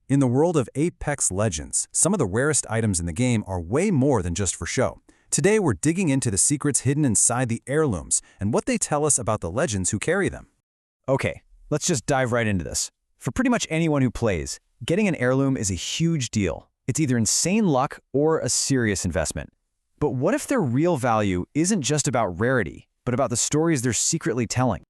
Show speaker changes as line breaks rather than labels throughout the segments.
In the world of Apex Legends, some of the rarest items in the game are way more than just for show. Today we're digging into the secrets hidden inside the heirlooms and what they tell us about the legends who carry them.
Okay, let's just dive right into this. For pretty much anyone who plays, getting an heirloom is a huge deal. It's either insane luck or a serious investment. But what if their real value isn't just about rarity, but about the stories they're secretly telling?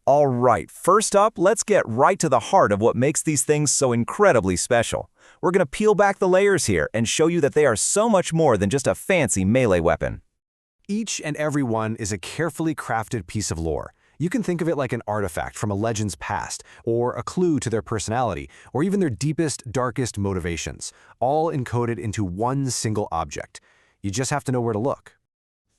All right, first up, let's get right to the heart of what makes these things so incredibly special. We're going to peel back the layers here and show you that they are so much more than just a fancy melee weapon.
Each and every one is a carefully crafted piece of lore. You can think of it like an artifact from a legend's past, or a clue to their personality, or even their deepest, darkest motivations, all encoded into one single object. You just have to know where to look.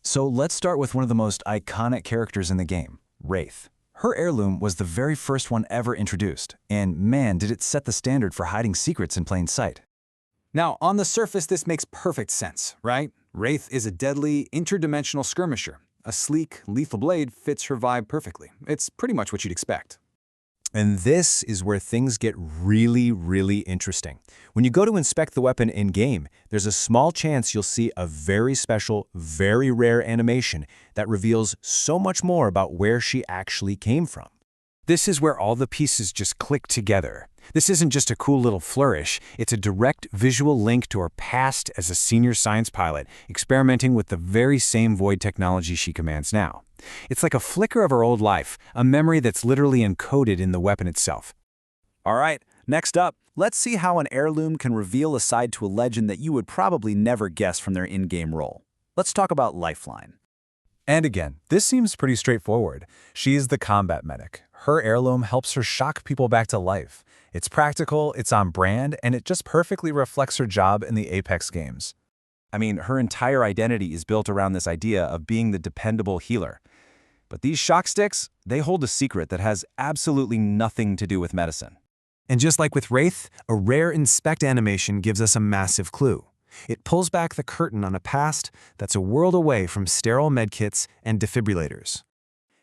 So let's start with one of the most iconic characters in the game, Wraith. Her heirloom was the very first one ever introduced, and man, did it set the standard for hiding secrets in plain sight.
Now, on the surface, this makes perfect sense, right? Wraith is a deadly, interdimensional skirmisher. A sleek, lethal blade fits her vibe perfectly. It's pretty much what you'd expect.
And this is where things get really interesting. When you go to inspect the weapon in-game, there's a small chance you'll see a very special, very rare animation that reveals so much more about where she actually came from.
This is where all the pieces just click together. This isn't just a cool little flourish, it's a direct visual link to her past as a senior science pilot, experimenting with the very same void technology she commands now. It's like a flicker of her old life, a memory that's literally encoded in the weapon itself.
All right, next up, let's see how an heirloom can reveal a side to a legend that you would probably never guess from their in-game role. Let's talk about Lifeline.
And again, this seems pretty straightforward. She's the combat medic. Her heirloom helps her shock people back to life. It's practical, it's on brand, and it just perfectly reflects her job in the Apex games.
I mean, her entire identity is built around this idea of being the dependable healer. But these shock sticks, they hold a secret that has absolutely nothing to do with medicine.
And just like with Wraith, a rare inspect animation gives us a massive clue. It pulls back the curtain on a past that's a world away from sterile medkits and defibrillators.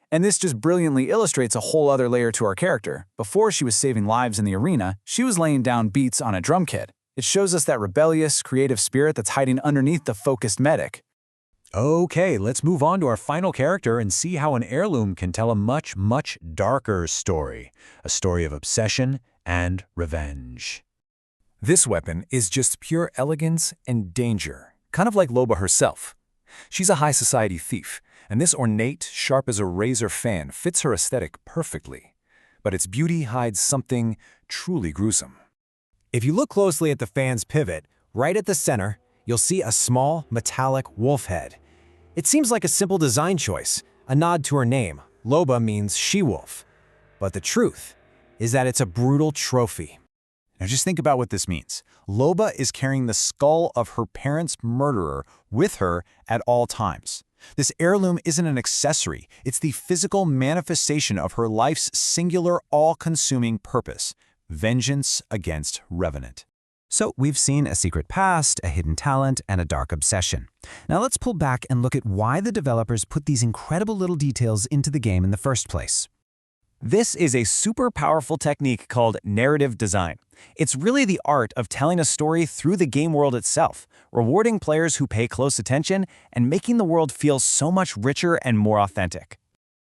And this just brilliantly illustrates a whole other layer to our character. Before she was saving lives in the arena, she was laying down beats on a drum kit. It shows us that rebellious, creative spirit that's hiding underneath the focused medic.
Okay, let's move on to our final character and see how an heirloom can tell a much darker story. A story of obsession and revenge. This weapon is just pure elegance and danger, kind of like Loba herself. She's a high society thief, and this ornate, sharp as a razor fan fits her aesthetic perfectly. But its beauty hides something truly gruesome.
If you look closely at the fan's pivot, right at the center, you'll see a small, metallic wolf head. It seems like a simple design choice, a nod to her name. Loba means she-wolf. But the truth is that it's a brutal trophy.
Now just think about what this means. Loba is carrying the skull of her parents' murderer with her at all times. This heirloom isn't an accessory, it's the physical manifestation of her life's singular, all-consuming purpose: vengeance against Revenant.
So we've seen a secret past, a hidden talent, and a dark obsession. Now let's pull back and look at why the developers put these incredible little details into the game in the first place.
This is a super powerful technique called narrative design. It's really the art of telling a story through the game world itself, rewarding players who pay close attention and making the world feel so much richer and more authentic.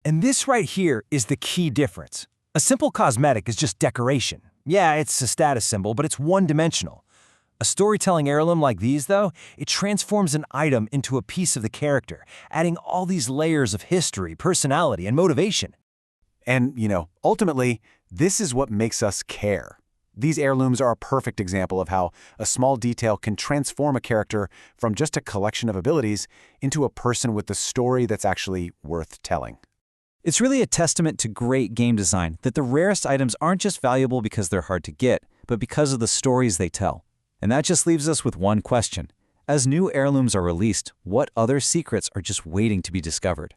And this right here is the key difference. A simple cosmetic is just decoration. Yeah, it's a status symbol, but it's one-dimensional. A storytelling heirloom like these, though, it transforms an item into a piece of the character, adding all these layers of history, personality, and motivation.
And, ultimately, this is what makes us care. These heirlooms are a perfect example of how a small detail can transform a character from just a collection of abilities into a person with a story that's actually worth telling.
It's really a testament to great game design that the rarest items aren't just valuable because they're hard to get, but because of the stories they tell. And that just leaves us with one question. As new heirlooms are released, what other secrets are just waiting to be discovered?